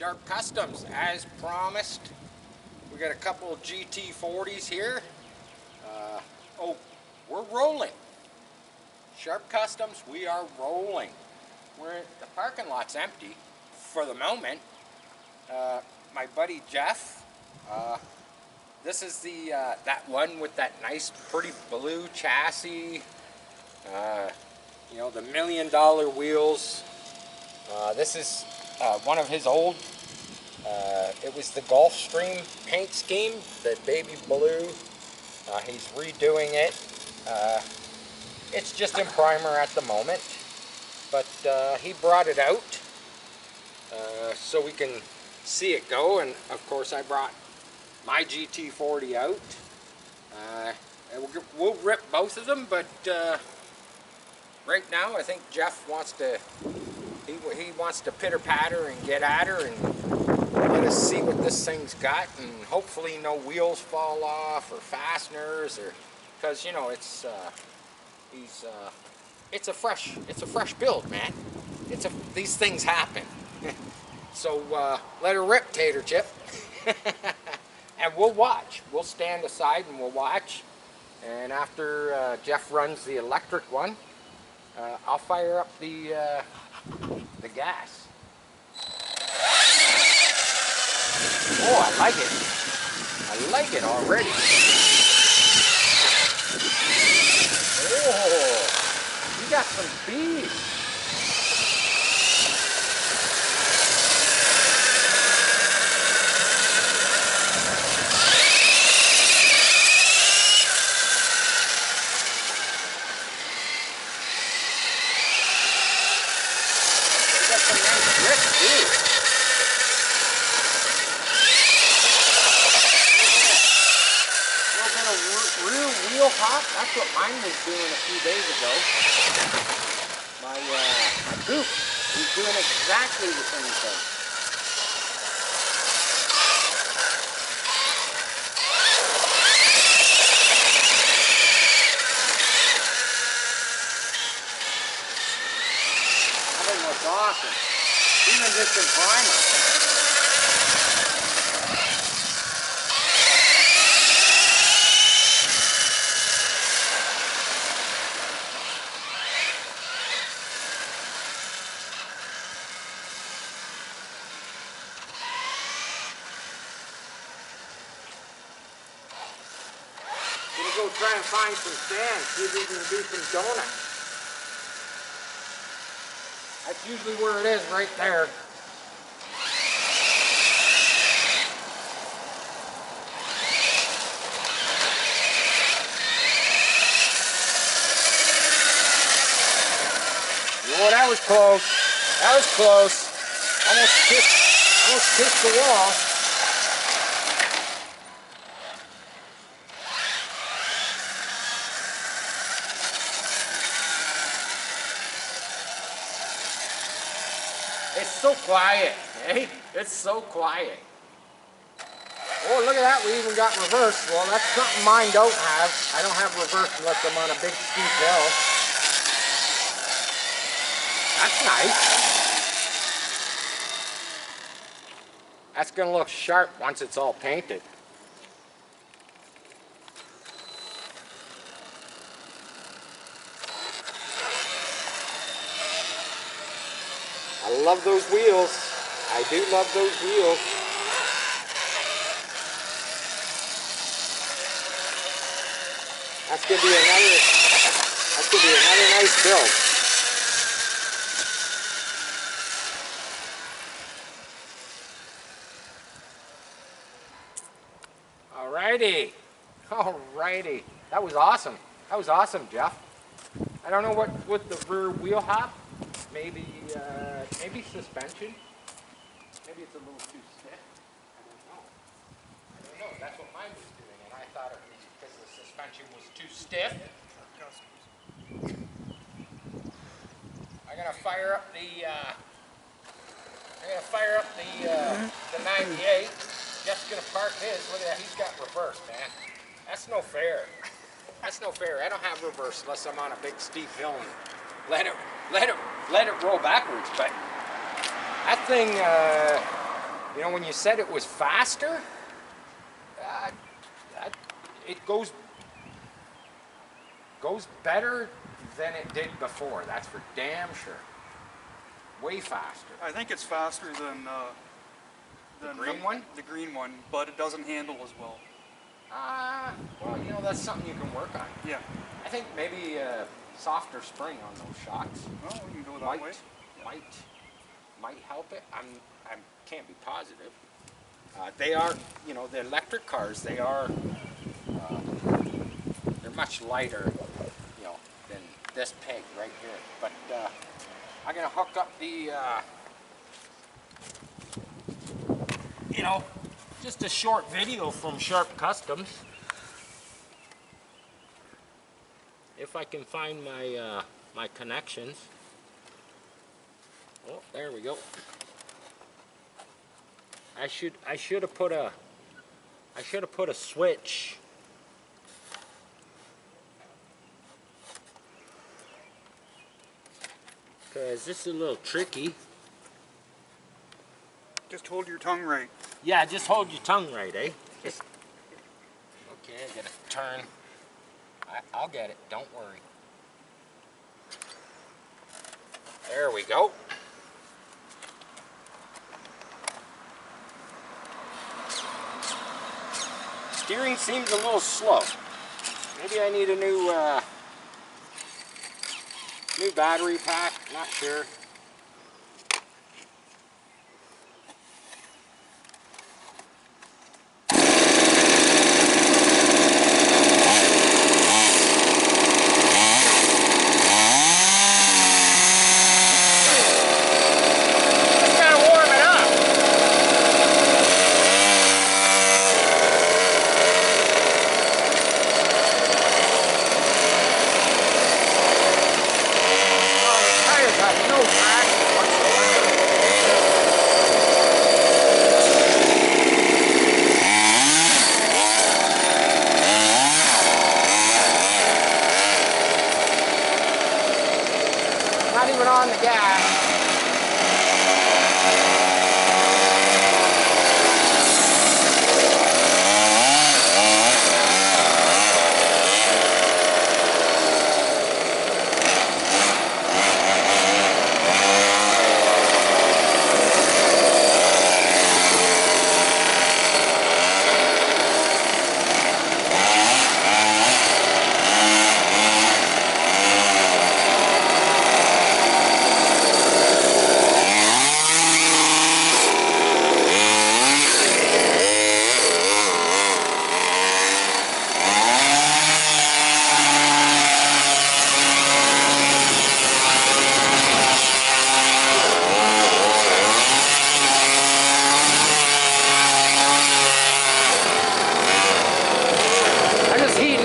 Sharp Customs, as promised. We got a couple of GT40s here. Oh, we're rolling. Sharp Customs, we are rolling. The parking lot's empty for the moment. My buddy Jeff, this is the that one with that nice, pretty blue chassis. You know, the $1 million wheels. This is one of his old. It was the Gulfstream paint scheme, the baby blue. He's redoing it. It's just in primer at the moment, but he brought it out so we can see it go. And of course, I brought my GT40 out. And we'll rip both of them, but right now I think Jeff wants to. He wants to pitter patter and get at her and let us see what this thing's got, and hopefully no wheels fall off or fasteners, or because you know it's a fresh build, man. These things happen. So let her rip, Tater Chip. And we'll watch. We'll stand aside and we'll watch. And after Jeff runs the electric one, I'll fire up the gas. Oh, I like it. I like it already. Oh, you got some speed. You got some nice grip too. Rear wheel hop, that's what mine was doing a few days ago. My coupe was doing exactly the same thing. That thing looks awesome. Even just in primer. Go try and find some sand, see if we can do some donuts. That's usually where it is, right there. Oh, that was close. That was close. Almost kissed the wall. It's so quiet, eh? It's so quiet. Oh, look at that, we even got reverse. Well, that's something mine don't have. I don't have reverse unless I'm on a big steep hill. That's nice. That's gonna look sharp once it's all painted. I love those wheels. I do love those wheels. That's gonna be another nice build. Alrighty. Alrighty. That was awesome. That was awesome, Jeff. I don't know what with the rear wheel hop. Maybe suspension. Maybe it's a little too stiff. I don't know. That's what mine was doing, and I thought it was because the suspension was too stiff. I'm gonna fire up the 98. Jeff's gonna park his. Look at that. He's got reverse, man. That's no fair. That's no fair. I don't have reverse unless I'm on a big steep hill and let it roll backwards. But that thing You know, when you said it was faster, it goes better than it did before. That's for damn sure. Way faster. I think it's faster than the green one? The green one, but it doesn't handle as well. Well, you know, that's something you can work on. Yeah. I think maybe a softer spring on those shocks. Well, we can go that way. Might help it. I can't be positive. They are, you know, the electric cars. They're much lighter, you know, than this peg right here. But I'm gonna hook up the, you know, just a short video from Sharp Customs. If I can find my my connections. Oh, there we go. I should have put a switch. Cause this is a little tricky. Just hold your tongue right. Yeah, just hold your tongue right, eh? Okay, I gotta turn. I'll get it, don't worry. There we go. Steering seems a little slow. Maybe I need a new battery pack, not sure. Not even on the gas.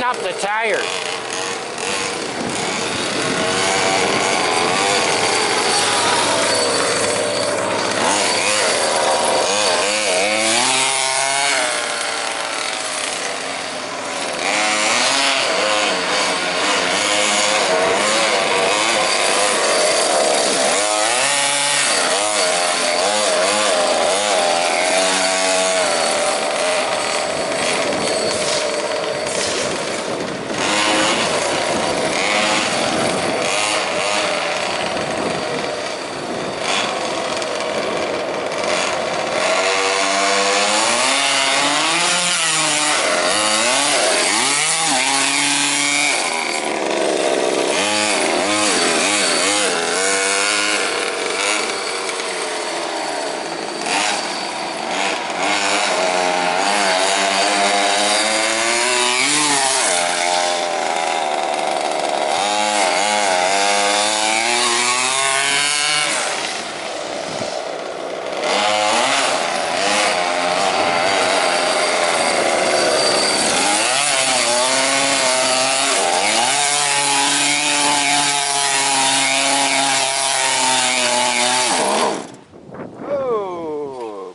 Up the tires.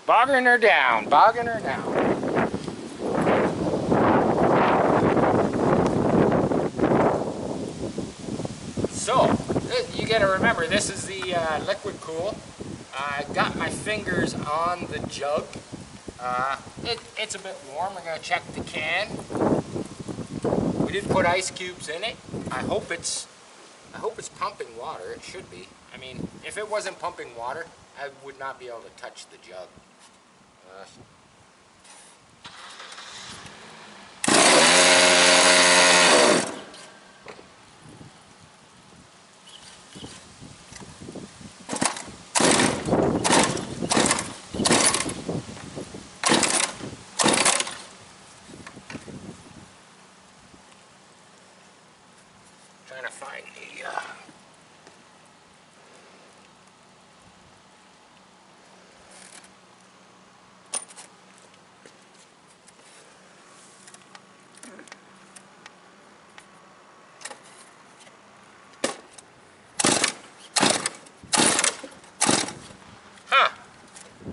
Bogging her down, bogging her down. So, you gotta remember, this is the liquid cool. I got my fingers on the jug. It's a bit warm. I'm gonna check the can. We did put ice cubes in it. I hope it's pumping water. It should be. I mean, if it wasn't pumping water, I would not be able to touch the jug. Trying to find the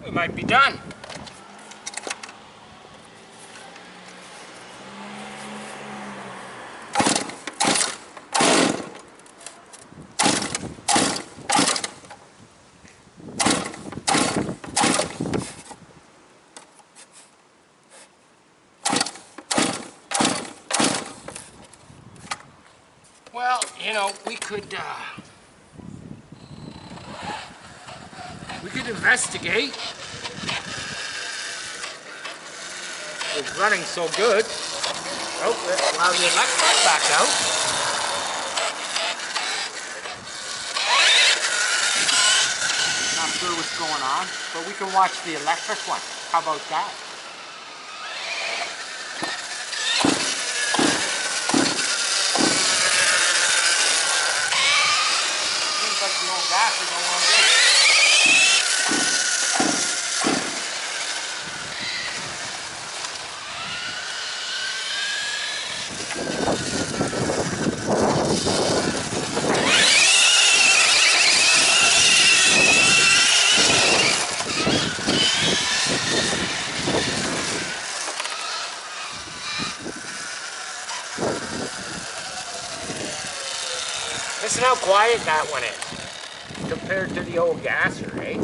we might be done. Well, you know, we could investigate. It's running so good. Oh, let's allow the electric back out. Not sure what's going on, but we can watch the electric one. How about that? Seems like the old gas is no longer good. Listen how quiet that one is compared to the old gasser, eh?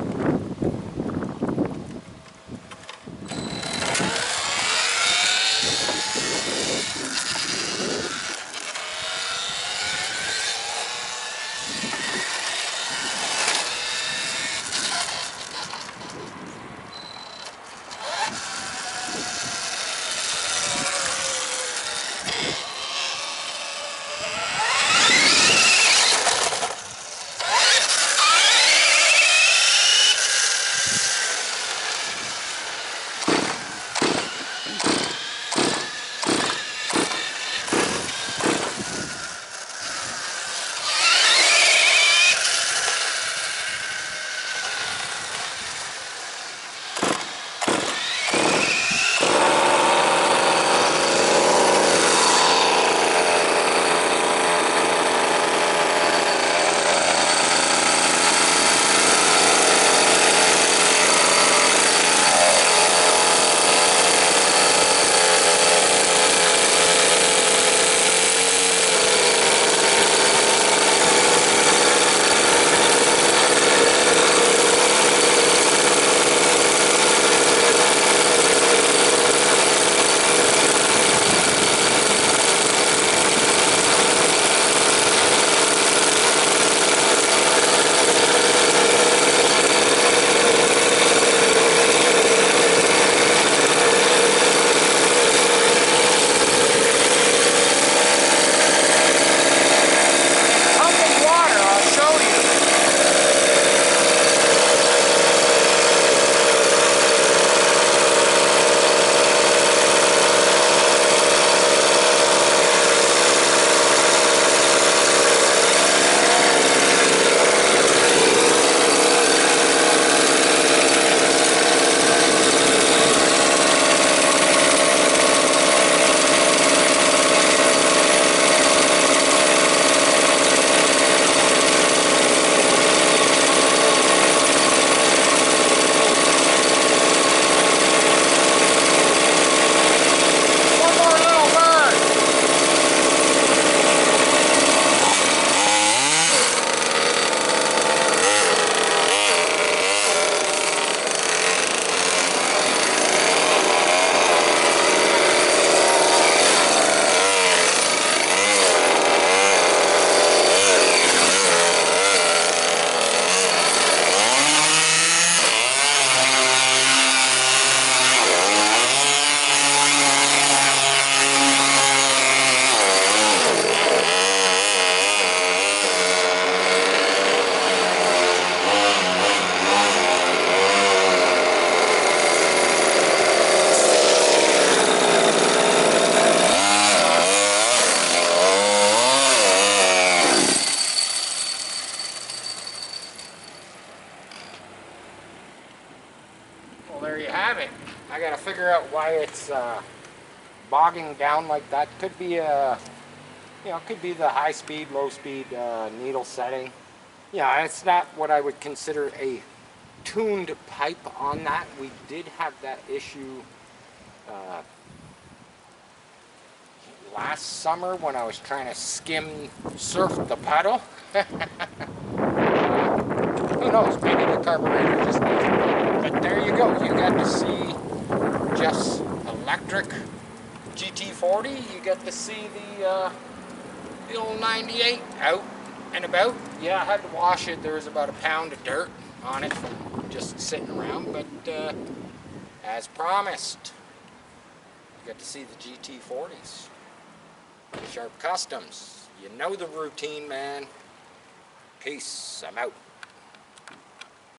have it. I gotta figure out why it's bogging down like that. Could be a, could be the high speed, low speed needle setting. Yeah, it's not what I would consider a tuned pipe on that. We did have that issue last summer when I was trying to skim surf the puddle. Who knows, maybe the carburetor just needs it. But there you go, you got to see Jeff's electric GT40. You got to see the old 98 out and about. Yeah, I had to wash it. There was about a pound of dirt on it from just sitting around, but as promised, you got to see the GT40s. Sharp Customs. You know the routine, man. Peace. I'm out.